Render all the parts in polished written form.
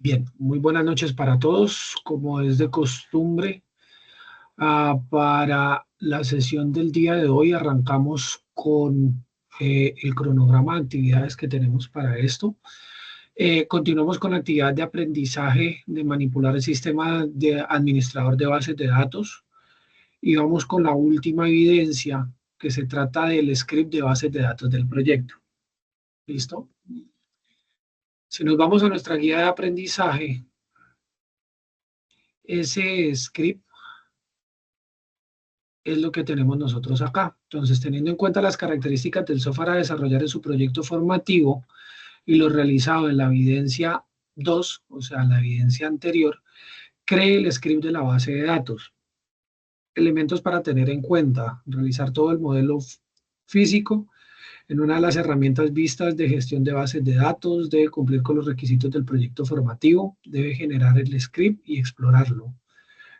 Bien, muy buenas noches para todos. Como es de costumbre, para la sesión del día de hoy arrancamos con el cronograma de actividades que tenemos para esto. Continuamos con la actividad de aprendizaje de manipular el sistema de administrador de bases de datos y vamos con la última evidencia que se trata del script de bases de datos del proyecto. ¿Listo? Si nos vamos a nuestra guía de aprendizaje, ese script es lo que tenemos nosotros acá. Entonces, teniendo en cuenta las características del software a desarrollar en su proyecto formativo y lo realizado en la evidencia 2, o sea, la evidencia anterior, cree el script de la base de datos. Elementos para tener en cuenta: realizar todo el modelo físico en una de las herramientas vistas de gestión de bases de datos, debe cumplir con los requisitos del proyecto formativo, debe generar el script y explorarlo.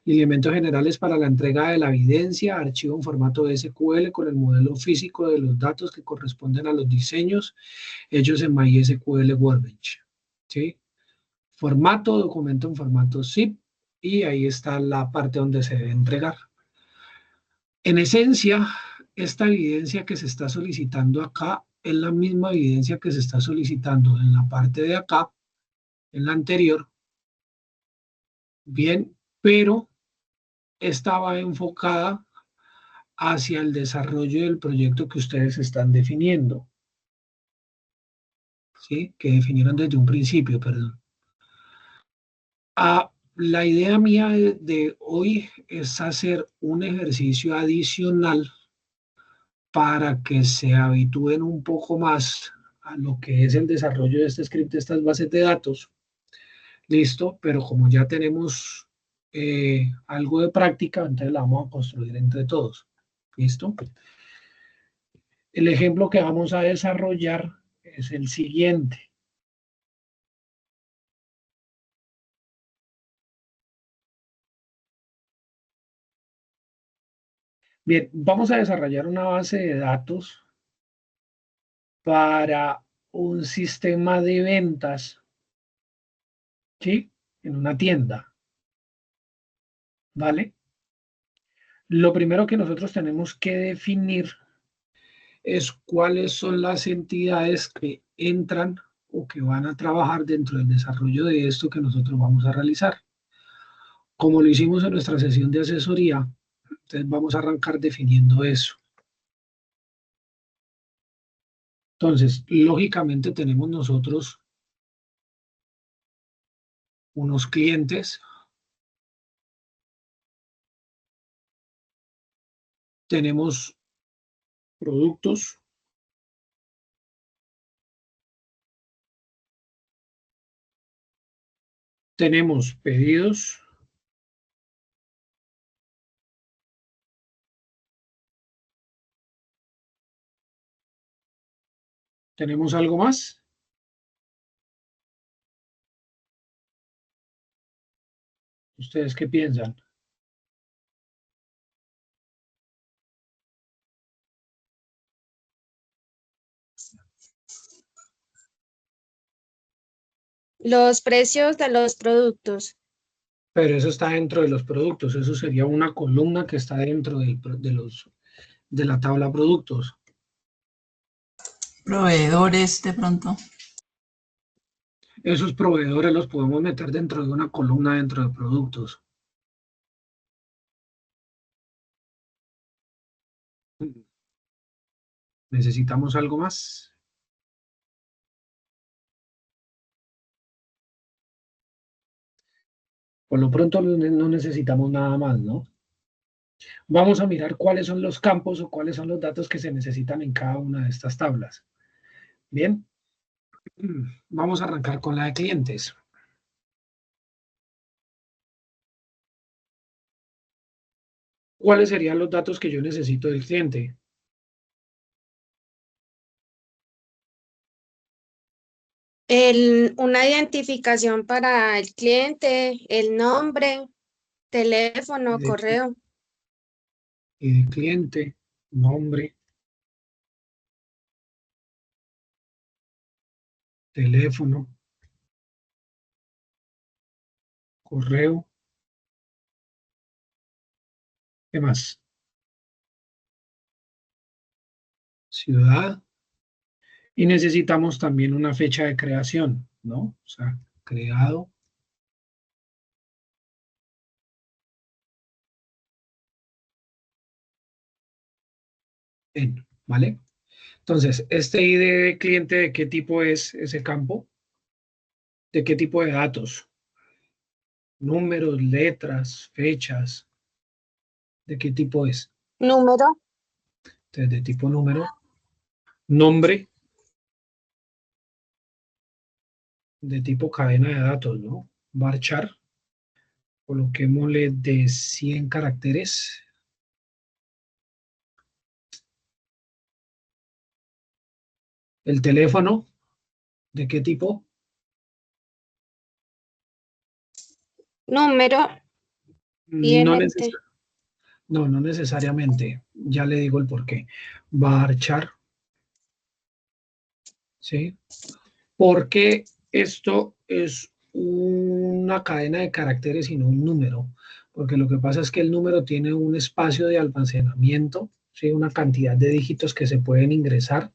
Elementos generales para la entrega de la evidencia: archivo en formato SQL con el modelo físico de los datos que corresponden a los diseños hechos en MySQL Workbench. ¿Sí? Formato: documento en formato zip, y ahí está la parte donde se debe entregar. En esencia, esta evidencia que se está solicitando acá es la misma evidencia que se está solicitando en la parte de acá, en la anterior, bien, pero estaba enfocada hacia el desarrollo del proyecto que ustedes están definiendo, ¿sí? Que definieron desde un principio, perdón. La idea mía de hoy es hacer un ejercicio adicional para que se habitúen un poco más a lo que es el desarrollo de este script, de estas bases de datos. Listo, pero como ya tenemos algo de práctica, entonces la vamos a construir entre todos. ¿Listo? El ejemplo que vamos a desarrollar es el siguiente. Bien, vamos a desarrollar una base de datos para un sistema de ventas, ¿sí? En una tienda, ¿vale? Lo primero que nosotros tenemos que definir es cuáles son las entidades que entran o que van a trabajar dentro del desarrollo de esto que nosotros vamos a realizar. Como lo hicimos en nuestra sesión de asesoría, entonces vamos a arrancar definiendo eso. Entonces, lógicamente tenemos nosotros unos clientes, tenemos productos, tenemos pedidos, tenemos algo más. ¿Ustedes qué piensan? Los precios de los productos. Pero eso está dentro de los productos, eso sería una columna que está dentro de la tabla productos. Proveedores de pronto. Esos proveedores los podemos meter dentro de una columna dentro de productos. ¿Necesitamos algo más? Por lo pronto no necesitamos nada más, ¿no? Vamos a mirar cuáles son los campos o cuáles son los datos que se necesitan en cada una de estas tablas. Bien, vamos a arrancar con la de clientes. ¿Cuáles serían los datos que yo necesito del cliente? Una identificación para el cliente, el nombre, teléfono, De, correo. y de cliente, nombre, teléfono. correo. ¿Qué más? Ciudad. Y necesitamos también una fecha de creación, ¿no? O sea, creado en, ¿vale? Entonces, este ID de cliente, ¿de qué tipo es ese campo? ¿De qué tipo de datos? Números, letras, fechas, ¿de qué tipo es? Número, Entonces, de tipo número, nombre, de tipo cadena de datos, ¿no? Varchar, coloquémosle de 100 caracteres. El teléfono, ¿de qué tipo? número y en No, no necesariamente. Ya le digo el por qué. Varchar, ¿sí? Porque esto es una cadena de caracteres y no un número. Porque lo que pasa es que el número tiene un espacio de almacenamiento, ¿sí? Una cantidad de dígitos que se pueden ingresar.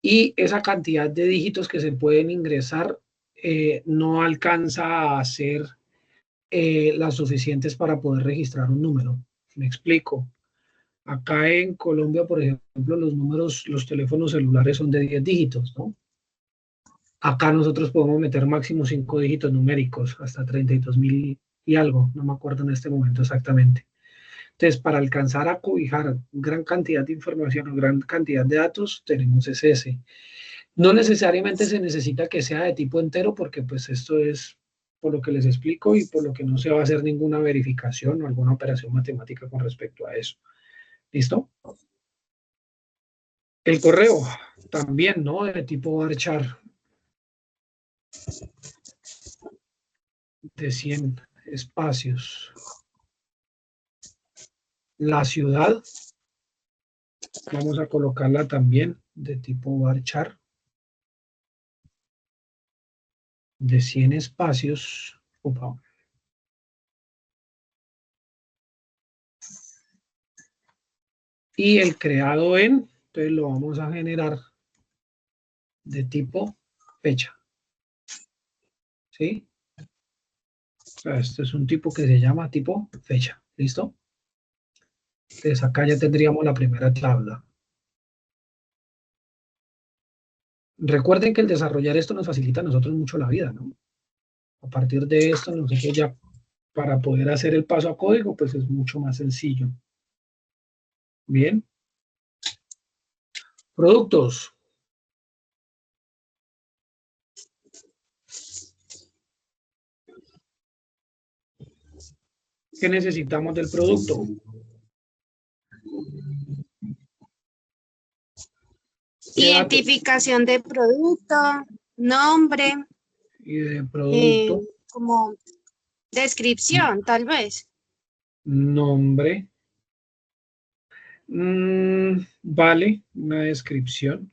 Y esa cantidad de dígitos que se pueden ingresar no alcanza a ser las suficientes para poder registrar un número. Me explico. Acá en Colombia, por ejemplo, los números, los teléfonos celulares son de 10 dígitos, ¿no? Acá nosotros podemos meter máximo 5 dígitos numéricos, hasta 32.000 y algo, no me acuerdo en este momento exactamente. Entonces, para alcanzar a cobijar gran cantidad de información o gran cantidad de datos, tenemos ese. No necesariamente se necesita que sea de tipo entero, porque pues esto es por lo que les explico y por lo que no se va a hacer ninguna verificación o alguna operación matemática con respecto a eso. ¿Listo? El correo también, ¿no? De tipo varchar de 100 espacios. La ciudad, vamos a colocarla también de tipo varchar de 100 espacios. Opa. Y el creado en, entonces lo vamos a generar de tipo fecha. ¿Sí? O sea, este es un tipo que se llama tipo fecha. ¿Listo? Entonces acá ya tendríamos la primera tabla. Recuerden que el desarrollar esto nos facilita a nosotros mucho la vida, ¿no? A partir de esto, nosotros ya para poder hacer el paso a código, pues es mucho más sencillo. Bien. Productos. ¿Qué necesitamos del producto? ¿Qué datos? identificación de producto, nombre, Y de producto, como descripción, tal vez. nombre. Vale, una descripción.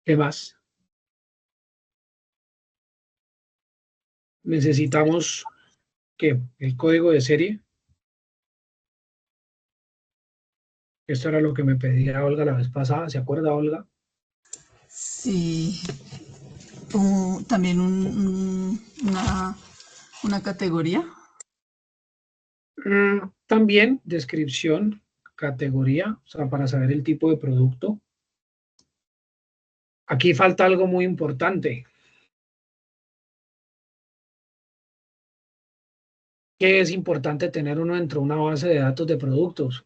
¿Qué más? Necesitamos, ¿qué? El código de serie. Esto era lo que me pedía Olga la vez pasada. ¿Se acuerda, Olga? Sí, también una categoría. También descripción, categoría, o sea, para saber el tipo de producto. Aquí falta algo muy importante. ¿Qué es importante tener uno dentro de una base de datos de productos?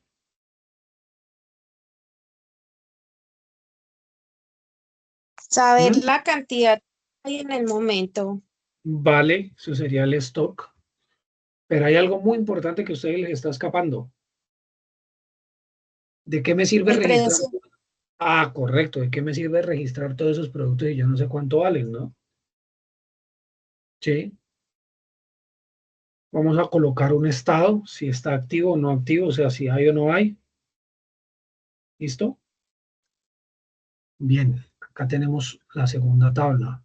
Saber ¿Mm? la cantidad que hay en el momento. Vale, eso sería el stock. Pero hay algo muy importante que a ustedes les está escapando. ¿De qué me sirve El registrar? precio. Ah, correcto. ¿De qué me sirve registrar todos esos productos y yo no sé cuánto valen, ¿no? Sí. Vamos a colocar un estado, si está activo o no activo, o sea, si hay o no hay. ¿Listo? Bien, acá tenemos la segunda tabla.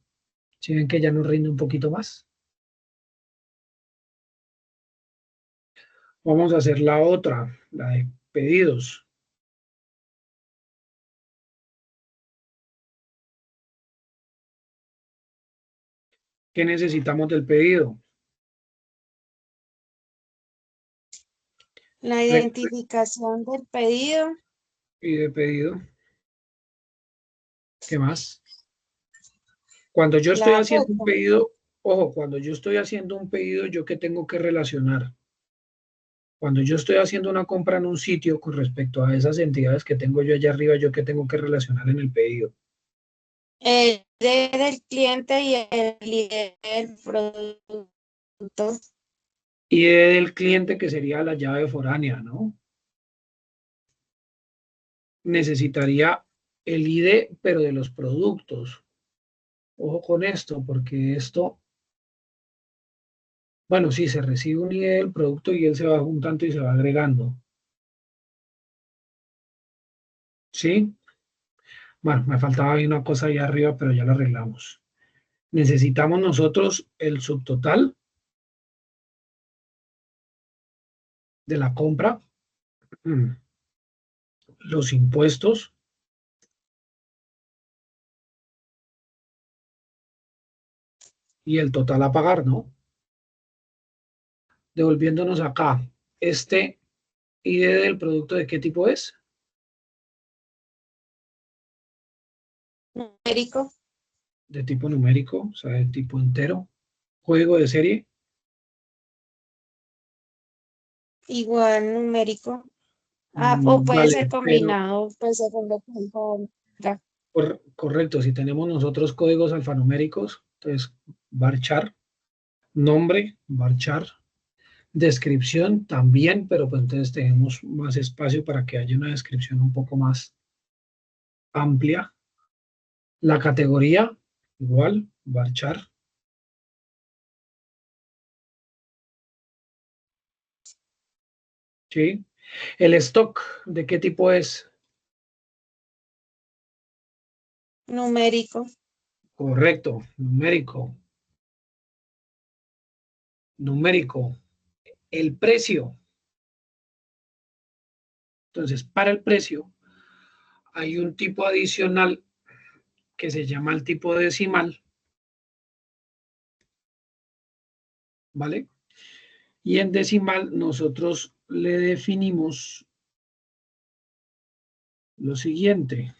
¿Sí ven que ya nos rinde un poquito más? Vamos a hacer la otra, la de pedidos. ¿Qué necesitamos del pedido? La identificación del pedido. Y de pedido. ¿Qué más? Cuando yo estoy La haciendo un fecha. pedido, ojo, cuando yo estoy haciendo un pedido, ¿yo qué tengo que relacionar? Cuando yo estoy haciendo una compra en un sitio con respecto a esas entidades que tengo yo allá arriba, ¿yo qué tengo que relacionar en el pedido? El ID del cliente y el ID del producto. Y del cliente, que sería la llave foránea, ¿no? Necesitaría el ID, pero de los productos. Ojo con esto, porque esto, bueno, sí, se recibe un ID del producto y él se va juntando y se va agregando. ¿Sí? Bueno, me faltaba ahí una cosa ahí arriba, pero ya la arreglamos. Necesitamos nosotros el subtotal de la compra, los impuestos y el total a pagar, ¿no? Devolviéndonos acá, este ID del producto, ¿de qué tipo es? Numérico. De tipo numérico, o sea, de tipo entero. Código de serie, Igual numérico. O puede vale, ser pero combinado, pues según lo que dijo. correcto, si tenemos nosotros códigos alfanuméricos, entonces varchar, nombre, varchar, descripción también, pero pues entonces tenemos más espacio para que haya una descripción un poco más amplia. La categoría, igual, varchar. ¿Sí? El stock, ¿de qué tipo es? Numérico. Correcto, numérico. Numérico. El precio. Entonces, para el precio hay un tipo adicional que se llama el tipo decimal, ¿vale? Y en decimal nosotros le definimos lo siguiente.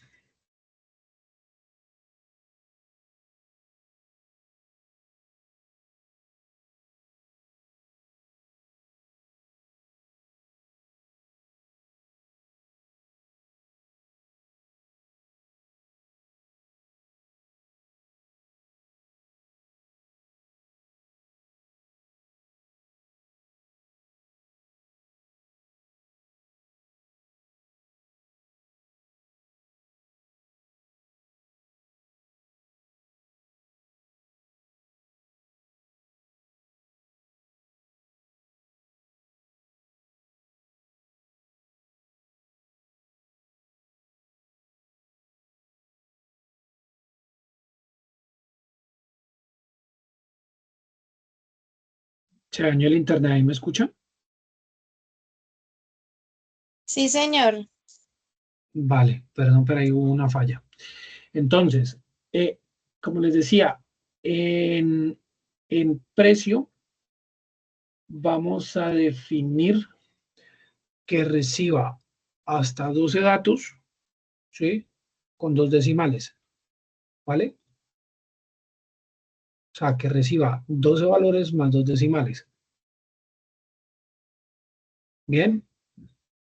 ¿Se dañó el internet ahí? ¿Me escuchan? Sí, señor. Vale, perdón, pero ahí hubo una falla. Entonces, como les decía, en, en precio vamos a definir que reciba hasta 12 datos, ¿sí? Con dos decimales, ¿vale? O sea, que reciba 12 valores más dos decimales. Bien,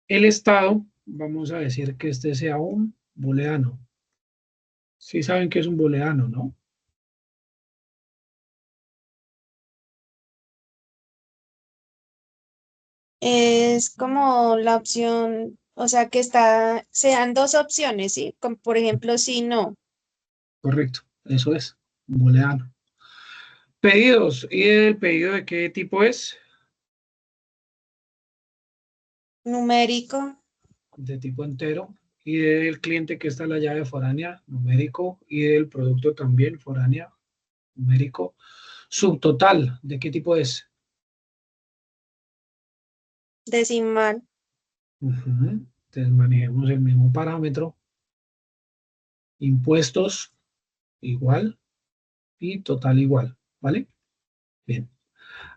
el estado, vamos a decir que este sea un booleano. Sí saben que es un booleano, ¿no? Es como la opción, o sea que se dan dos opciones, ¿sí? Como por ejemplo, sí, no. Correcto, eso es, un booleano. Pedidos, ¿y el pedido de qué tipo es? Numérico. De tipo entero. Y del cliente que está en la llave foránea, numérico. Y del producto también, foránea, numérico. Subtotal, ¿de qué tipo es? decimal. Entonces manejemos el mismo parámetro. Impuestos igual y total igual, ¿vale? Bien.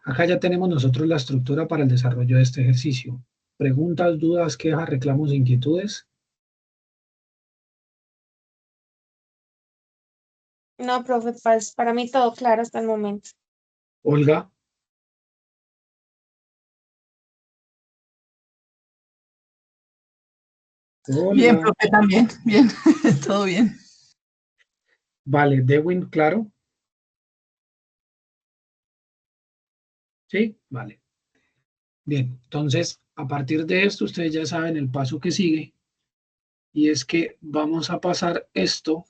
Acá ya tenemos nosotros la estructura para el desarrollo de este ejercicio. Preguntas, dudas, quejas, reclamos, inquietudes. No, profe, para mí todo claro hasta el momento. Olga. Bien, Olga. profe, también. Bien, todo bien. Vale, Dewin, claro. ¿Sí? Vale. Bien, entonces, a partir de esto, ustedes ya saben el paso que sigue, y es que vamos a pasar esto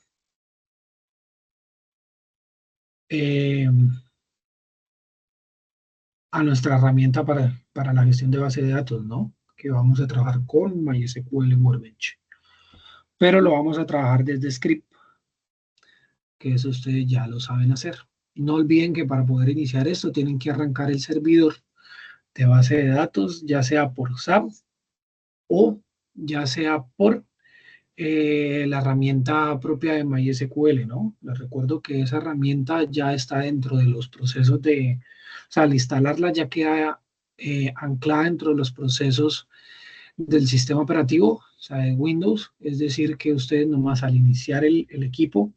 a nuestra herramienta para la gestión de base de datos, ¿no? Que vamos a trabajar con MySQL Workbench. Pero lo vamos a trabajar desde script, que eso ustedes ya lo saben hacer. No olviden que para poder iniciar esto tienen que arrancar el servidor de base de datos, ya sea por SAP o ya sea por la herramienta propia de MySQL, ¿no? Les recuerdo que esa herramienta ya está dentro de los procesos o sea, al instalarla ya queda anclada dentro de los procesos del sistema operativo, o sea, de Windows, es decir, que ustedes nomás al iniciar el equipo,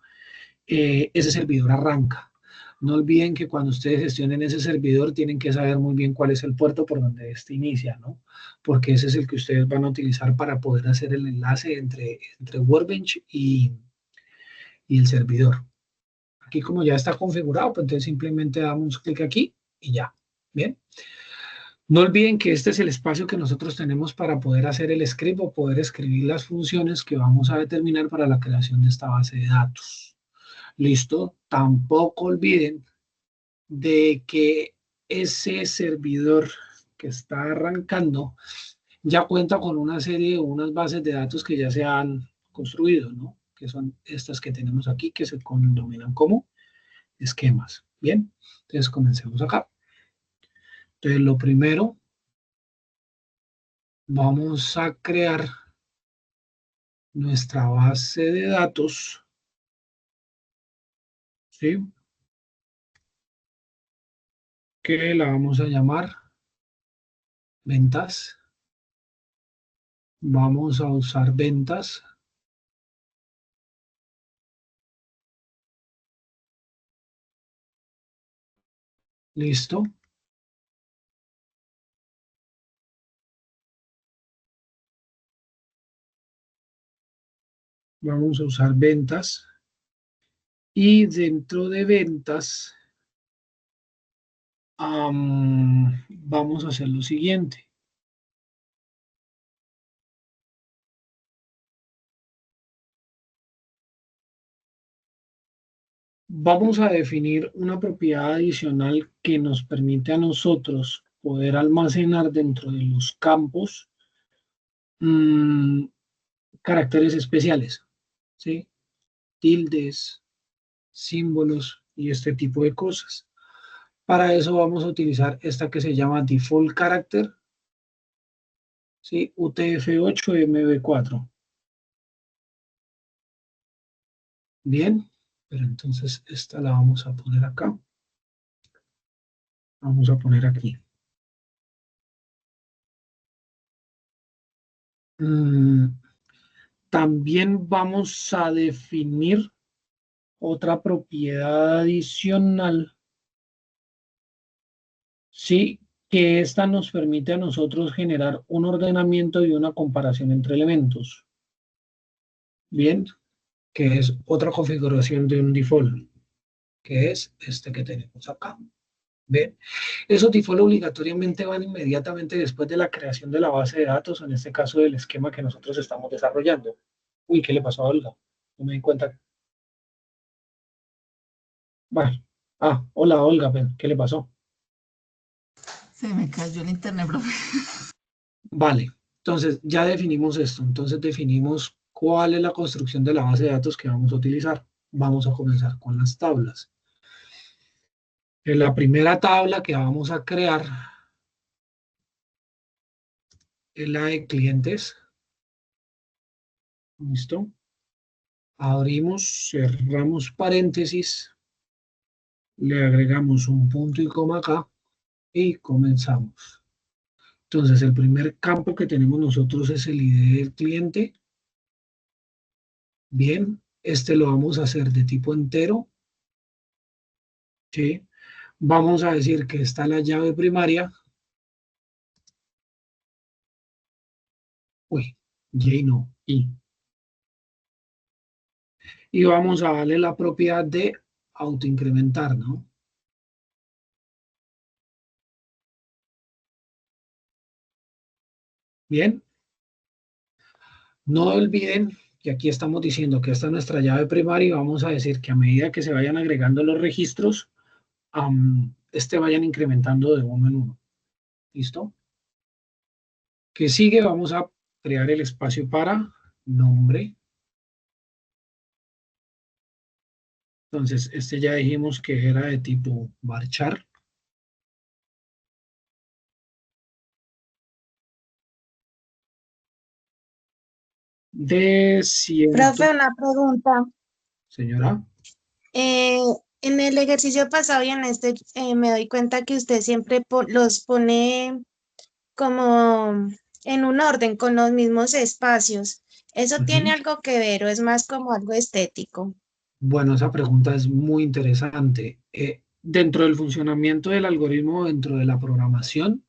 ese servidor arranca. No olviden que cuando ustedes gestionen ese servidor tienen que saber muy bien cuál es el puerto por donde este inicia, ¿no? Porque ese es el que ustedes van a utilizar para poder hacer el enlace entre Workbench y el servidor. Aquí como ya está configurado, pues entonces simplemente damos clic aquí y ya. Bien. No olviden que este es el espacio que nosotros tenemos para poder hacer el script o poder escribir las funciones que vamos a determinar para la creación de esta base de datos. ¿Listo? Tampoco olviden de que ese servidor que está arrancando ya cuenta con una serie o unas bases de datos que ya se han construido, ¿no? Que son estas que tenemos aquí, que se denominan como esquemas. Bien, entonces comencemos acá. Entonces lo primero, vamos a crear nuestra base de datos, ¿sí? Que la vamos a llamar ventas. Vamos a usar ventas. Listo. Vamos a usar ventas. Y dentro de ventas, vamos a hacer lo siguiente. Vamos a definir una propiedad adicional que nos permite a nosotros poder almacenar dentro de los campos caracteres especiales, ¿sí? Tildes, símbolos y este tipo de cosas. Para eso vamos a utilizar esta que se llama Default Character, ¿sí? UTF-8 MB4. Bien, pero entonces esta la vamos a poner acá. Vamos a poner aquí. También vamos a definir otra propiedad adicional, sí, que esta nos permite a nosotros generar un ordenamiento y una comparación entre elementos. Bien, que es otra configuración de un default, que es este que tenemos acá. Bien, esos default obligatoriamente van inmediatamente después de la creación de la base de datos, o en este caso del esquema que nosotros estamos desarrollando. Uy, ¿qué le pasó a Olga? No me di cuenta. Vale. Ah, hola Olga, ¿qué le pasó? Se me cayó el internet, profe. Vale, entonces ya definimos esto. Entonces definimos cuál es la construcción de la base de datos que vamos a utilizar. Vamos a comenzar con las tablas. En la primera tabla que vamos a crear es la de clientes. ¿Listo? Abrimos, cerramos paréntesis, le agregamos un punto y coma acá y comenzamos. Entonces, el primer campo que tenemos nosotros es el ID del cliente. Bien, este lo vamos a hacer de tipo entero. ¿Sí? Vamos a decir que está la llave primaria. Uy, J no, I. Y vamos a darle la propiedad de autoincrementar, ¿no? Bien. No olviden que aquí estamos diciendo que esta es nuestra llave primaria y vamos a decir que a medida que se vayan agregando los registros, vayan incrementando de uno en uno. ¿Listo? ¿Qué sigue? Vamos a crear el espacio para nombre. Entonces, este ya dijimos que era de tipo varchar. De 100. Profe, una pregunta. Señora. Eh, en el ejercicio pasado y en este me doy cuenta que usted siempre los pone como en un orden con los mismos espacios. ¿Eso tiene Ujú. algo que ver o es más como algo estético? Bueno, esa pregunta es muy interesante. Dentro del funcionamiento del algoritmo, dentro de la programación,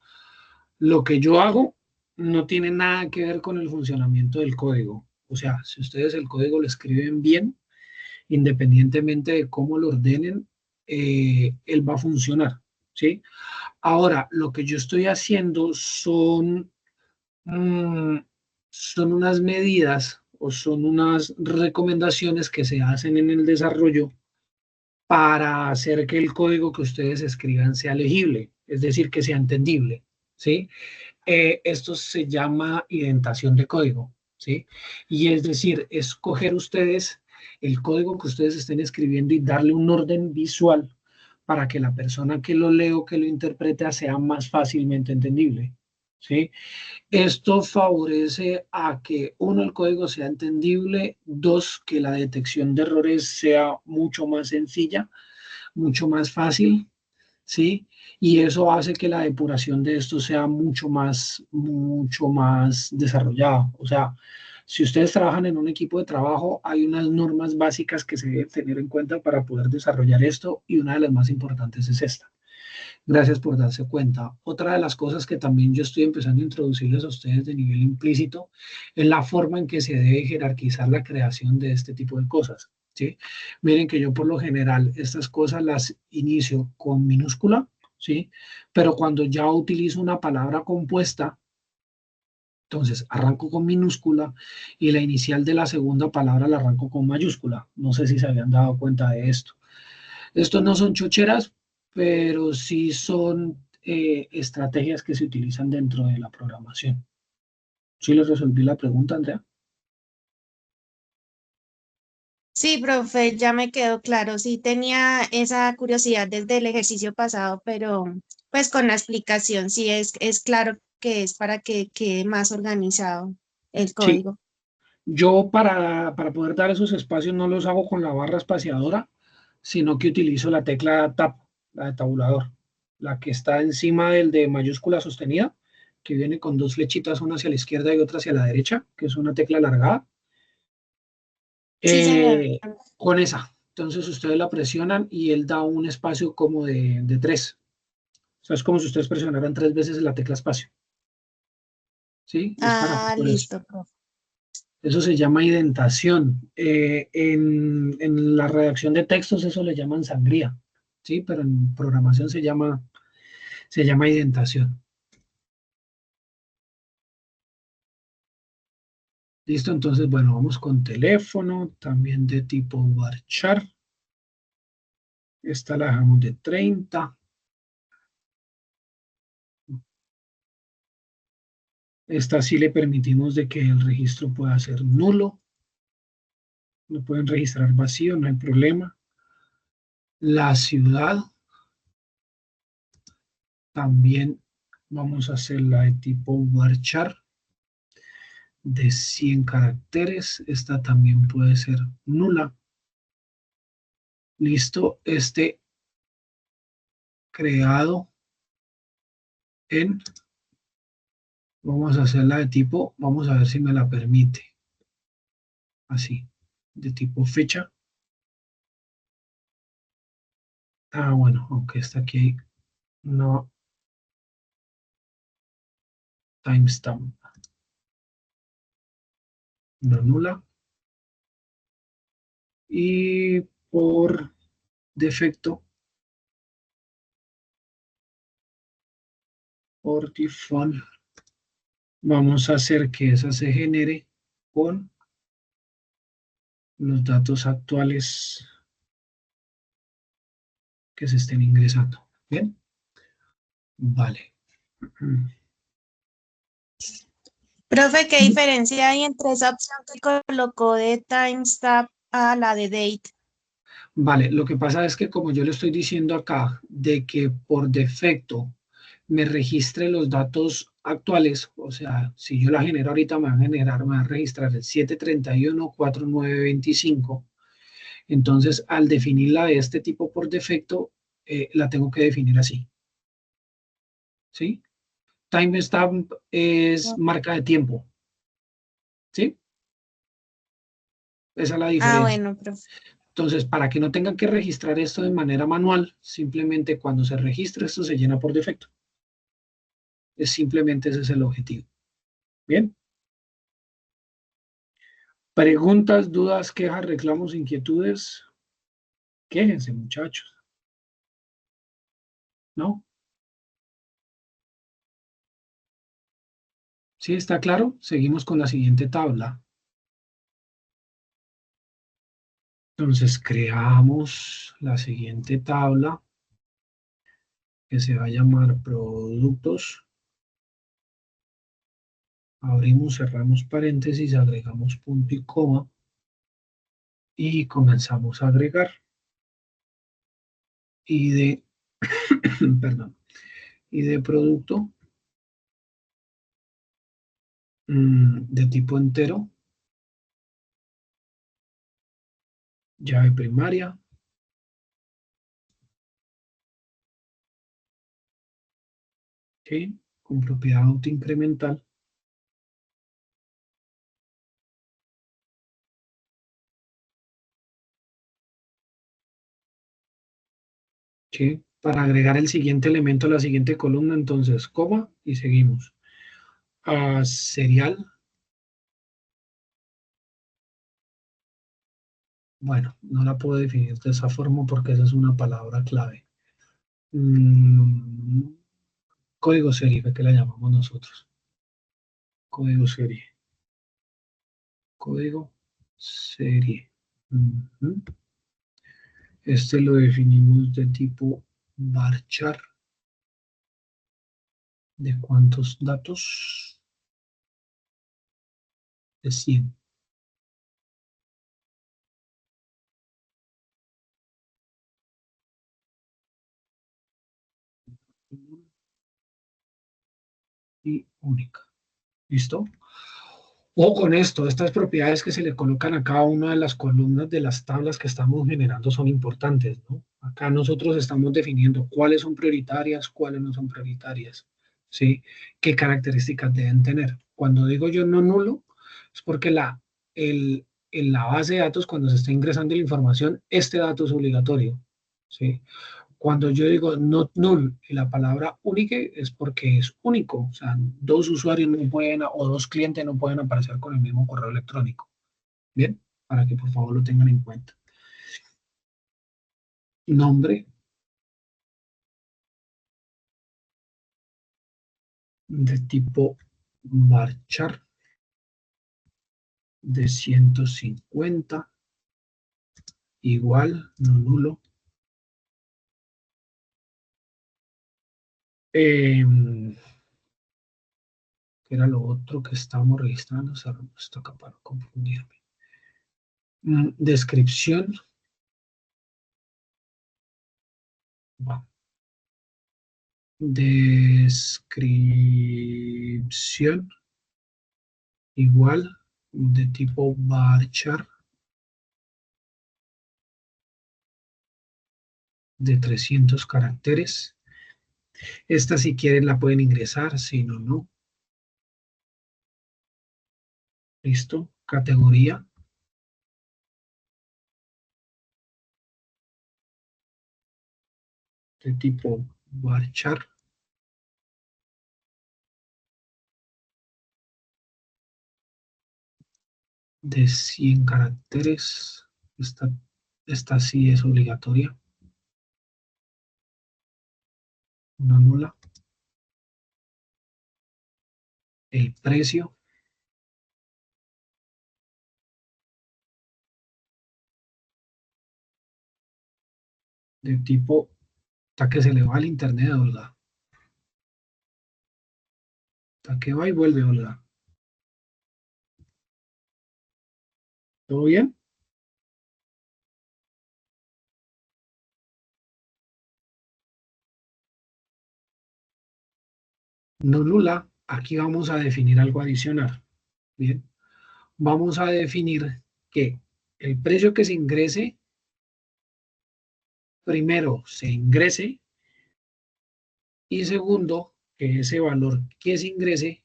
lo que yo hago no tiene nada que ver con el funcionamiento del código. O sea, si ustedes el código lo escriben bien, independientemente de cómo lo ordenen, él va a funcionar, ¿sí? Ahora, lo que yo estoy haciendo mm, son unas medidas o son unas recomendaciones que se hacen en el desarrollo para hacer que el código que ustedes escriban sea legible, es decir, que sea entendible, ¿sí? Esto se llama indentación de código, ¿sí? Y es decir, escoger ustedes el código que ustedes estén escribiendo y darle un orden visual para que la persona que lo lea o que lo interprete sea más fácilmente entendible, ¿sí? Esto favorece a que, uno, el código sea entendible, dos, que la detección de errores sea mucho más sencilla, mucho más fácil, ¿sí? Y eso hace que la depuración de esto sea mucho más desarrollada. O sea, si ustedes trabajan en un equipo de trabajo, hay unas normas básicas que se deben tener en cuenta para poder desarrollar esto y una de las más importantes es esta. Gracias por darse cuenta. Otra de las cosas que también yo estoy empezando a introducirles a ustedes de nivel implícito es la forma en que se debe jerarquizar la creación de este tipo de cosas. ¿Sí? Miren que yo por lo general estas cosas las inicio con minúscula, ¿sí? Pero cuando ya utilizo una palabra compuesta, entonces arranco con minúscula y la inicial de la segunda palabra la arranco con mayúscula. No sé si se habían dado cuenta de esto. Estos no son chocheras, pero sí son estrategias que se utilizan dentro de la programación. ¿Sí les resolví la pregunta, Andrea? Sí, profe, ya me quedó claro. Sí, tenía esa curiosidad desde el ejercicio pasado, pero pues con la explicación sí es claro que es para que quede más organizado el Sí. código. Yo para poder dar esos espacios no los hago con la barra espaciadora, sino que utilizo la tecla Tab, la de tabulador, la que está encima del de mayúscula sostenida, que viene con dos flechitas, una hacia la izquierda y otra hacia la derecha, que es una tecla alargada. Sí, señor. Con esa. Entonces ustedes la presionan y él da un espacio como de 3. O sea, es como si ustedes presionaran 3 veces la tecla espacio. ¿Sí? Es para Ah, por eso. listo, profe. Eso se llama indentación. En la redacción de textos eso le llaman sangría. ¿Sí? Pero en programación se llama indentación. Listo, entonces, bueno, vamos con teléfono, también de tipo varchar. Esta la dejamos de 30. Esta sí le permitimos de que el registro pueda ser nulo. Lo pueden registrar vacío, no hay problema. La ciudad también vamos a hacerla de tipo varchar. de 100 caracteres. Esta también puede ser nula. Listo, creado en, vamos a hacerla de tipo, vamos a ver si me la permite. Así, de tipo fecha. Ah, bueno, aunque está aquí, no, timestamp, no nula. Y por defecto, por default, vamos a hacer que esa se genere con los datos actuales que se estén ingresando. ¿Bien? Vale. Profe, ¿qué diferencia hay entre esa opción que colocó de timestamp a la de date? Vale, lo que pasa es que como yo le estoy diciendo acá, de que por defecto me registre los datos actuales, o sea, si yo la genero ahorita me va a registrar el 731-4925. Entonces, al definirla de este tipo por defecto, la tengo que definir así, ¿sí? Timestamp es marca de tiempo, ¿sí? Esa es la Ah, diferencia. bueno, profe. Entonces, para que no tengan que registrar esto de manera manual, simplemente cuando se registre esto se llena por defecto. Es simplemente ese es el objetivo. Bien. Preguntas, dudas, quejas, reclamos, inquietudes. Quéjense, muchachos. ¿No? ¿Sí está claro? Seguimos con la siguiente tabla. Entonces, creamos la siguiente tabla que se va a llamar productos. Abrimos, cerramos paréntesis, agregamos punto y coma y comenzamos a agregar. Y de, perdón, y de producto de tipo entero, llave primaria, ¿sí? Con propiedad autoincremental, ¿sí? Para agregar el siguiente elemento a la siguiente columna, entonces, coma y seguimos. Serial, bueno, no la puedo definir de esa forma porque esa es una palabra clave. Mm, código serie, que la llamamos nosotros. Código serie. Código serie. Ujú. Este lo definimos de tipo varchar. ¿De cuántos datos? De 100. Y única. ¿Listo? O con esto, estas propiedades que se le colocan a cada una de las columnas de las tablas que estamos generando son importantes, ¿no? Acá nosotros estamos definiendo cuáles son prioritarias, cuáles no son prioritarias, ¿sí? ¿Qué características deben tener? Cuando digo yo no nulo, es porque en la base de datos, cuando se está ingresando la información, este dato es obligatorio, ¿sí? Cuando yo digo not null y la palabra unique es porque es único. O sea, dos usuarios no pueden o dos clientes no pueden aparecer con el mismo correo electrónico. Bien, para que por favor lo tengan en cuenta. Nombre de tipo varchar de 150 igual, no nulo. Que era lo otro que estábamos registrando, cerramos esto acá para no confundirme. Descripción. Bueno, descripción igual de tipo varchar de 300 caracteres. Esta si quieren la pueden ingresar, si no, no. Listo. Categoría. De tipo varchar. De 100 caracteres. Esta sí es obligatoria. Una nula. El precio. De tipo, hasta que se le va el internet, Olga. Hasta que va y vuelve, Olga. ¿Todo bien? No nula. Aquí vamos a definir algo adicional. Bien. Vamos a definir que el precio que se ingrese, primero se ingrese y segundo, que ese valor que se ingrese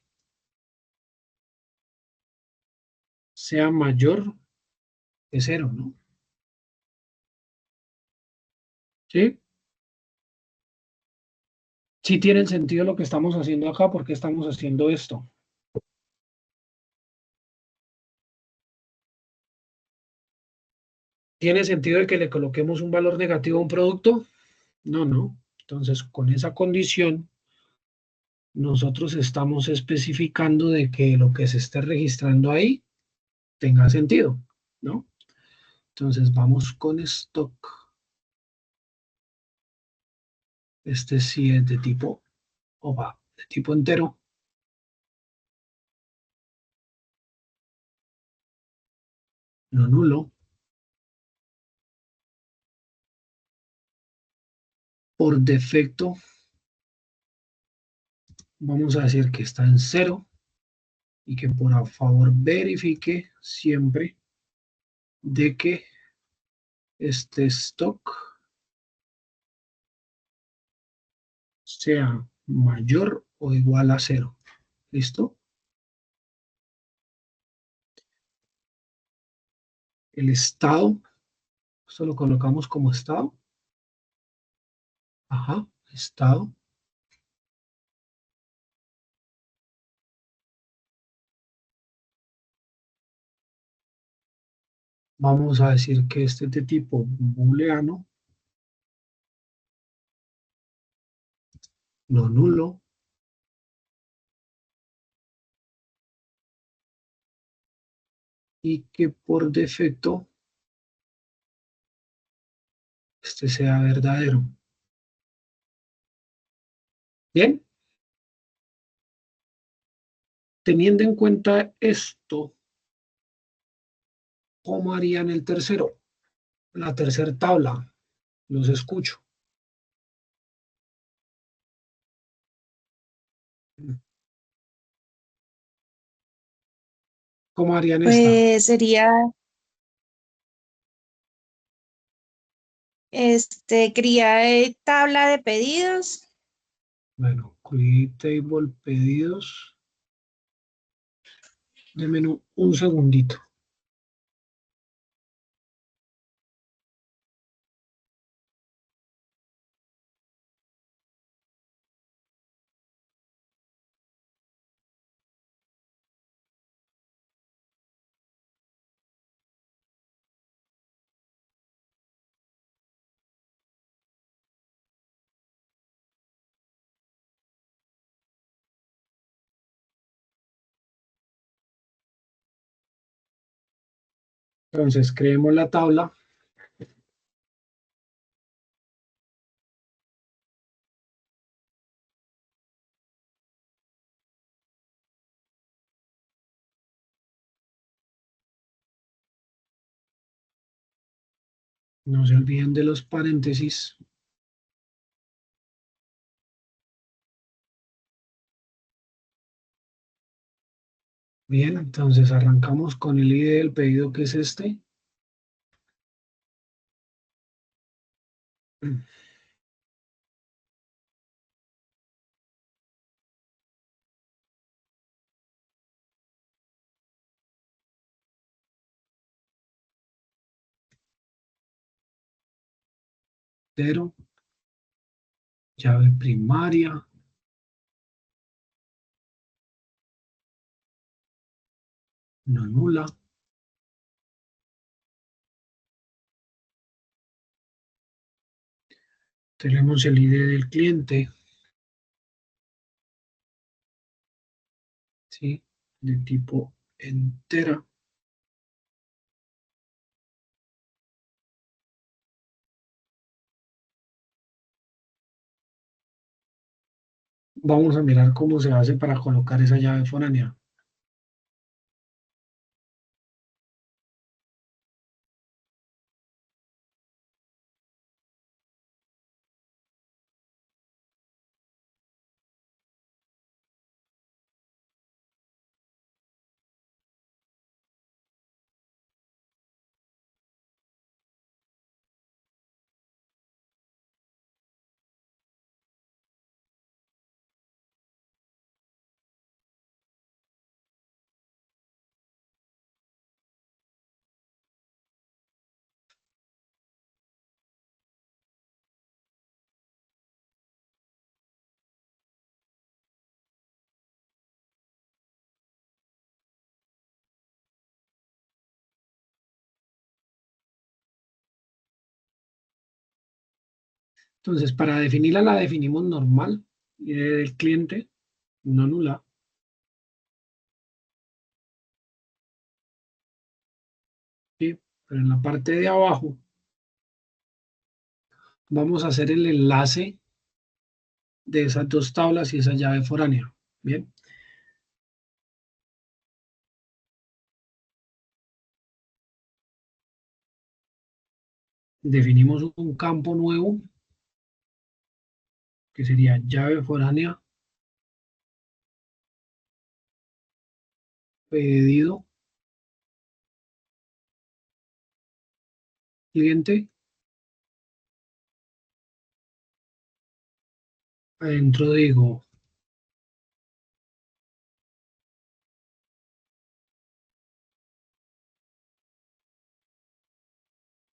sea mayor que cero, ¿no? ¿Sí? Sí tiene sentido lo que estamos haciendo acá, porque estamos haciendo esto. ¿Tiene sentido de que le coloquemos un valor negativo a un producto? No, no. Entonces, con esa condición, nosotros estamos especificando de que lo que se esté registrando ahí tenga sentido, ¿no? Entonces, vamos con stock. Este sí es de tipo OVA, de tipo entero. No nulo. Por defecto, vamos a decir que está en cero y que por favor verifique siempre de que este stock sea mayor o igual a cero. ¿Listo? El estado, esto lo colocamos como estado. Ajá, estado. Vamos a decir que este es de tipo booleano, no nulo. Y que por defecto este sea verdadero. Bien, teniendo en cuenta esto, ¿cómo harían el tercero? La tercera tabla, los escucho. ¿Cómo harían esta? Pues sería, cría tabla de pedidos. Bueno, create table pedidos. Denme un segundito. Entonces, creemos la tabla. No se olviden de los paréntesis. Bien, entonces arrancamos con el ID del pedido, que es este. Cero, llave primaria, no nula. Tenemos el ID del cliente, ¿sí? De tipo entera. Vamos a mirar cómo se hace para colocar esa llave foránea. Entonces, para definirla la definimos normal, ID del cliente, no nula, ¿sí? Pero en la parte de abajo vamos a hacer el enlace de esas dos tablas y esa llave foránea. Bien, definimos un campo nuevo que sería llave foránea, pedido, cliente. Adentro digo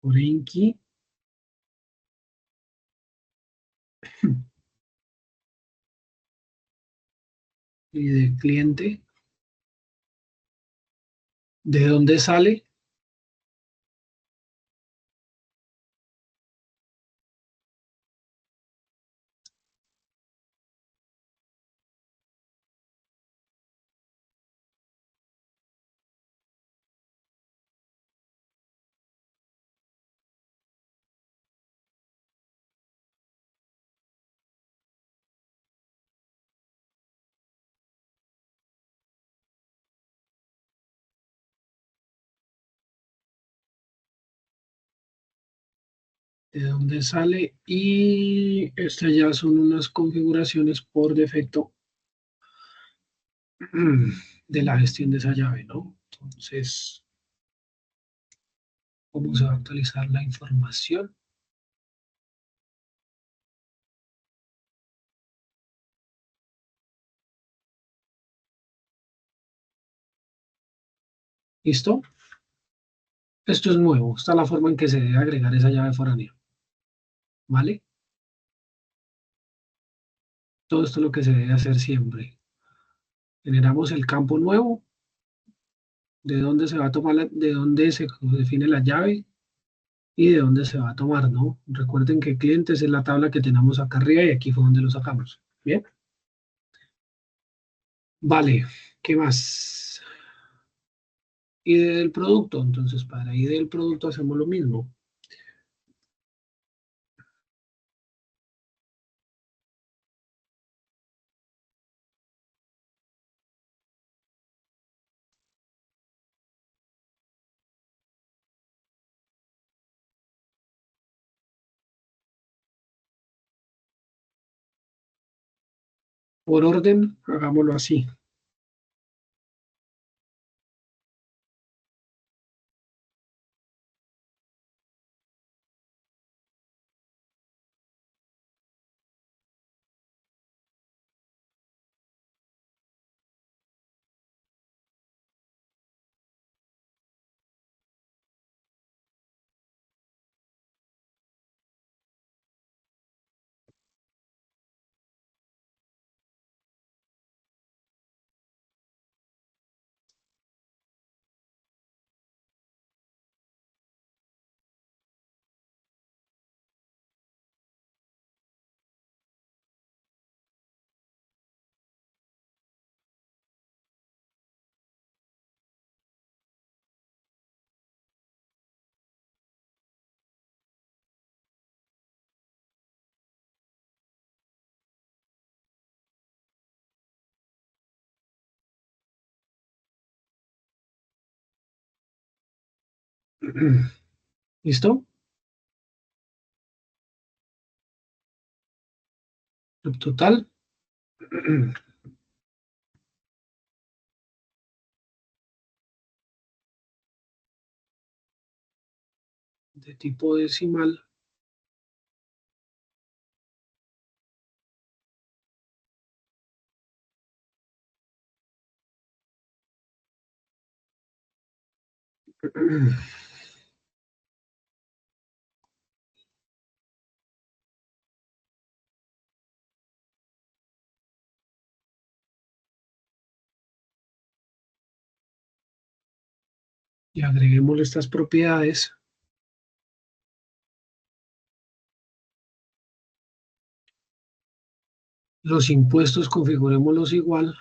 foreign key y de cliente. ¿De dónde sale? ¿De dónde sale? Y estas ya son unas configuraciones por defecto de la gestión de esa llave, ¿no? Entonces, vamos a actualizar la información. ¿Listo? Esto es nuevo. Esta es la forma en que se debe agregar esa llave foránea. ¿Vale? Todo esto es lo que se debe hacer siempre. Generamos el campo nuevo, de dónde se va a tomar, de dónde se define la llave y de dónde se va a tomar, ¿no? Recuerden que clientes es la tabla que tenemos acá arriba y aquí fue donde lo sacamos. Bien. Vale. ¿Qué más? ID del producto. Entonces, para ID del producto hacemos lo mismo. Por orden, hagámoslo así. ¿Listo? Total. De tipo decimal. Y agreguemos estas propiedades. Los impuestos configurémoslos igual.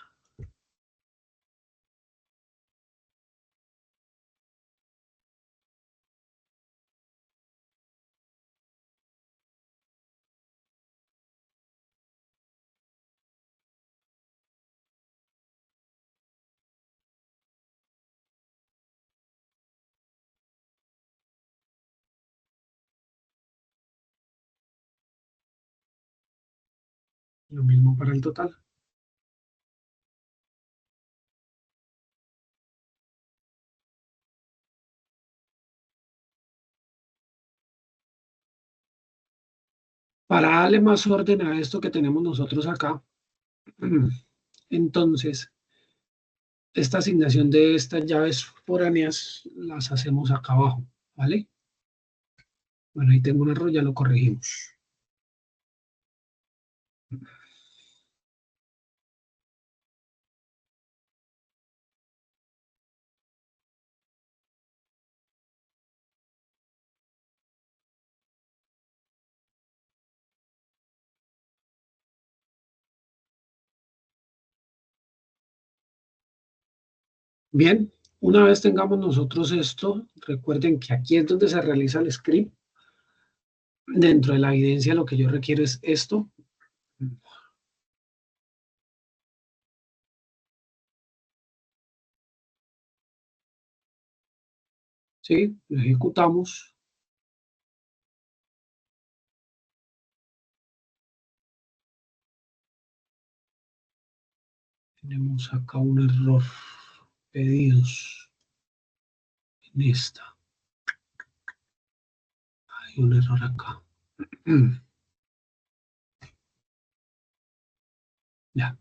Lo mismo para el total. Para darle más orden a esto que tenemos nosotros acá, entonces, esta asignación de estas llaves foráneas las hacemos acá abajo, ¿vale? Bueno, ahí tengo un error, ya lo corregimos. Bien, una vez tengamos nosotros esto, recuerden que aquí es donde se realiza el script. Dentro de la evidencia lo que yo requiero es esto. ¿Sí? Lo ejecutamos. Tenemos acá un error. Pedidos. En esta. Hay un error acá. Ya.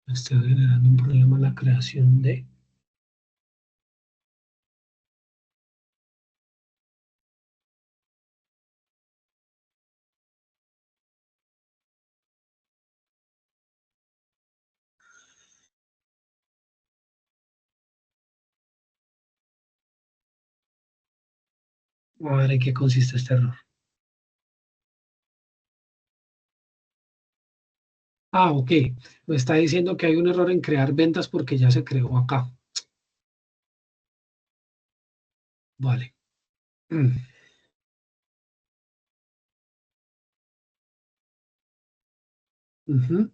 Está generando un problema en la creación de... A ver en qué consiste este error. Ah, ok. Me está diciendo que hay un error en crear ventas porque ya se creó acá. Vale. Ujú.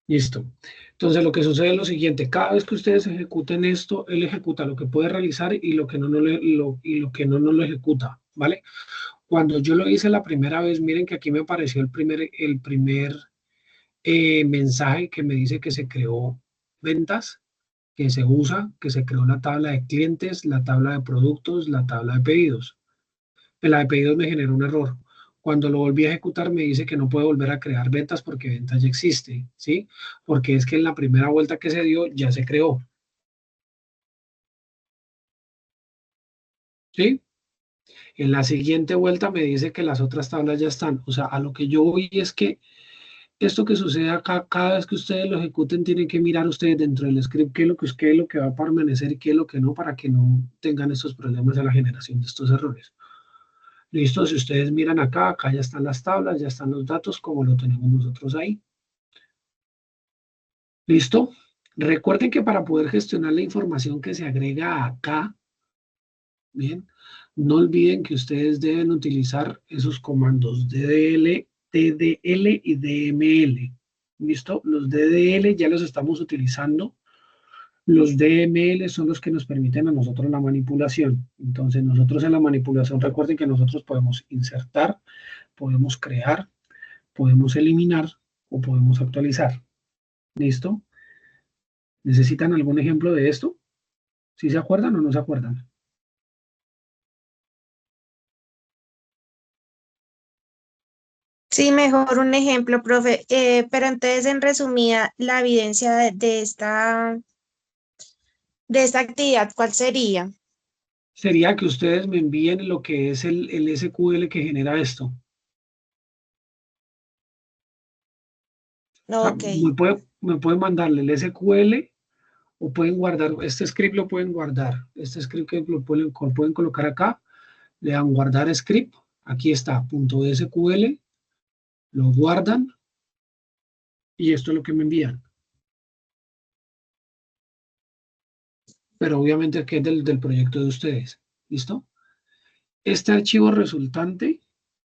Listo. Entonces lo que sucede es lo siguiente, cada vez que ustedes ejecuten esto, él ejecuta lo que puede realizar y lo que no lo ejecuta, ¿vale? Cuando yo lo hice la primera vez, miren que aquí me apareció el primer mensaje que me dice que se creó ventas, que se usa, que se creó la tabla de clientes, la tabla de productos, la tabla de pedidos. La de pedidos me generó un error. Cuando lo volví a ejecutar me dice que no puedo volver a crear ventas porque ventas ya existe, ¿sí? Porque es que en la primera vuelta que se dio ya se creó, ¿sí? En la siguiente vuelta me dice que las otras tablas ya están. O sea, a lo que yo voy es que esto que sucede acá, cada vez que ustedes lo ejecuten, tienen que mirar ustedes dentro del script qué es lo que va a permanecer y qué es lo que no, para que no tengan estos problemas a la generación de estos errores. Listo, si ustedes miran acá, acá ya están las tablas, ya están los datos como lo tenemos nosotros ahí. ¿Listo? Recuerden que para poder gestionar la información que se agrega acá, bien, no olviden que ustedes deben utilizar esos comandos DDL DDL y DML. ¿Listo? Los DDL ya los estamos utilizando. Los DML son los que nos permiten a nosotros la manipulación. Entonces, nosotros en la manipulación, recuerden que nosotros podemos insertar, podemos crear, podemos eliminar o podemos actualizar. ¿Listo? ¿Necesitan algún ejemplo de esto? ¿Sí se acuerdan o no se acuerdan? Sí, mejor un ejemplo, profe. Pero entonces, en resumida, la evidencia de esta actividad, ¿cuál sería? Sería que ustedes me envíen lo que es el SQL que genera esto. O sea, Ok, me pueden mandarle el SQL o pueden guardar, este script lo pueden guardar, este script que pueden colocar acá, le dan guardar script, aquí está, .sql, lo guardan y esto es lo que me envían. Pero obviamente que es del proyecto de ustedes, ¿listo? Este archivo resultante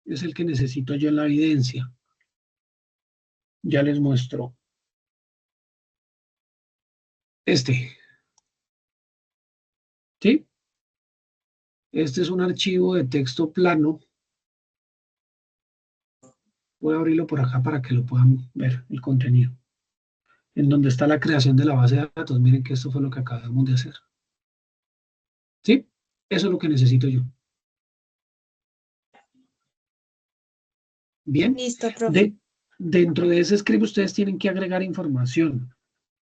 es el que necesito yo en la evidencia. Ya les muestro. Este, ¿sí? Este es un archivo de texto plano. Voy a abrirlo por acá para que lo puedan ver, el contenido. En donde está la creación de la base de datos. Miren que esto fue lo que acabamos de hacer. ¿Sí? Eso es lo que necesito yo. Bien. listo, profe. Dentro de ese script ustedes tienen que agregar información.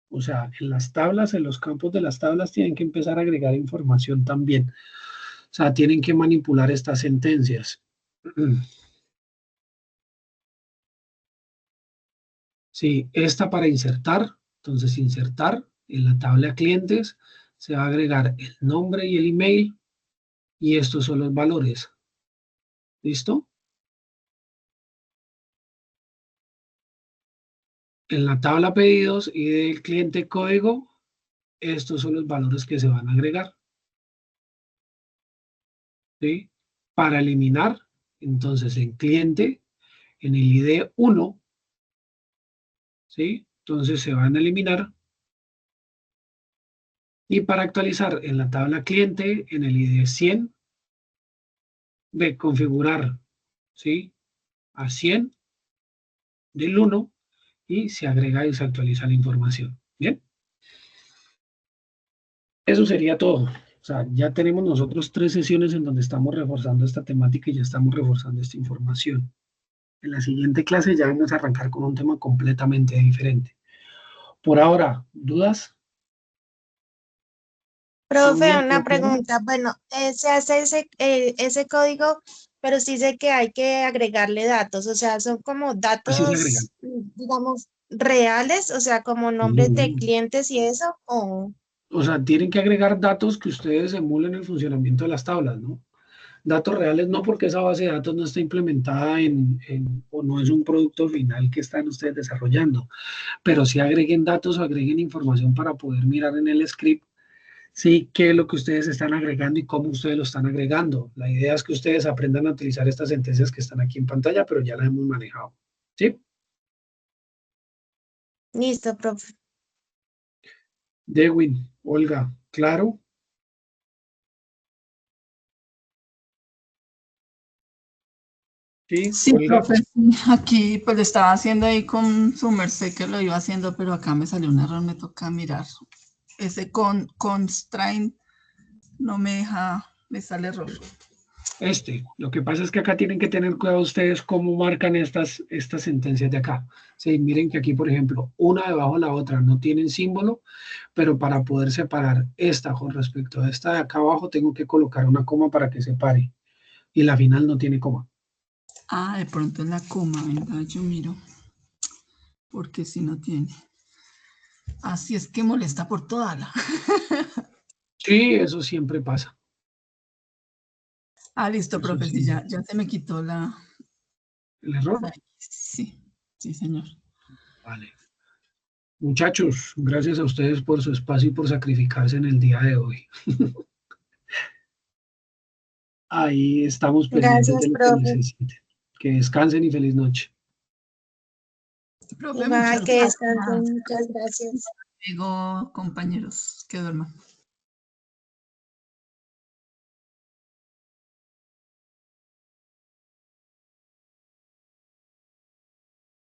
O sea, en las tablas, en los campos de las tablas tienen que empezar a agregar información también. O sea, tienen que manipular estas sentencias. Sí, esta para insertar. Entonces, insertar en la tabla clientes se va a agregar el nombre y el email y estos son los valores. ¿Listo? En la tabla pedidos y del cliente código, estos son los valores que se van a agregar. ¿Sí? Para eliminar, entonces en cliente, en el ID 1, ¿sí? Entonces se van a eliminar. Y para actualizar en la tabla cliente, en el ID 100, de configurar, ¿sí? A 100 del 1 y se agrega y se actualiza la información. Bien, eso sería todo. O sea, ya tenemos nosotros 3 sesiones en donde estamos reforzando esta temática y ya estamos reforzando esta información. En la siguiente clase ya vamos a arrancar con un tema completamente diferente. Por ahora, ¿dudas? ¿Todo Profe, bien? una ¿Todo claro? pregunta. Bueno, se hace ese código, pero sí sé que hay que agregarle datos. O sea, son como Así se agrega. datos, digamos, reales, o sea, como nombres de No. clientes y eso. O O sea, tienen que agregar datos que ustedes emulen el funcionamiento de las tablas, ¿no? Datos reales no, porque esa base de datos no está implementada o no es un producto final que están ustedes desarrollando, pero sí agreguen datos o agreguen información para poder mirar en el script, sí, qué es lo que ustedes están agregando y cómo ustedes lo están agregando. La idea es que ustedes aprendan a utilizar estas sentencias que están aquí en pantalla, pero ya las hemos manejado, ¿sí? listo, profe. Dewin, Olga, ¿claro? Sí, Sí, Olga. profe, sí, aquí pues lo estaba haciendo ahí con su merced que lo iba haciendo, pero acá me salió un error, me toca mirar. Ese constraint no me deja, me sale error. Lo que pasa es que acá tienen que tener cuidado ustedes cómo marcan estas sentencias de acá. Sí, miren que aquí, por ejemplo, una debajo de la otra no tienen símbolo, pero para poder separar esta con respecto a esta de acá abajo, tengo que colocar una coma para que se pare. Y la final no tiene coma. Ah, de pronto es la coma, venga, yo miro, porque si no tiene. Así es que molesta por toda la. Sí, eso siempre pasa. Ah, listo, Eso profe, sí, sí. ya se me quitó ¿El error? la. Sí, sí, señor. Vale. Muchachos, gracias a ustedes por su espacio y por sacrificarse en el día de hoy. Ahí estamos pendientes de Gracias, lo que profe. necesiten. Que descansen y feliz noche. Profe, Igual muchas que gracias. descansen, muchas gracias. Digo, compañeros, que duerman.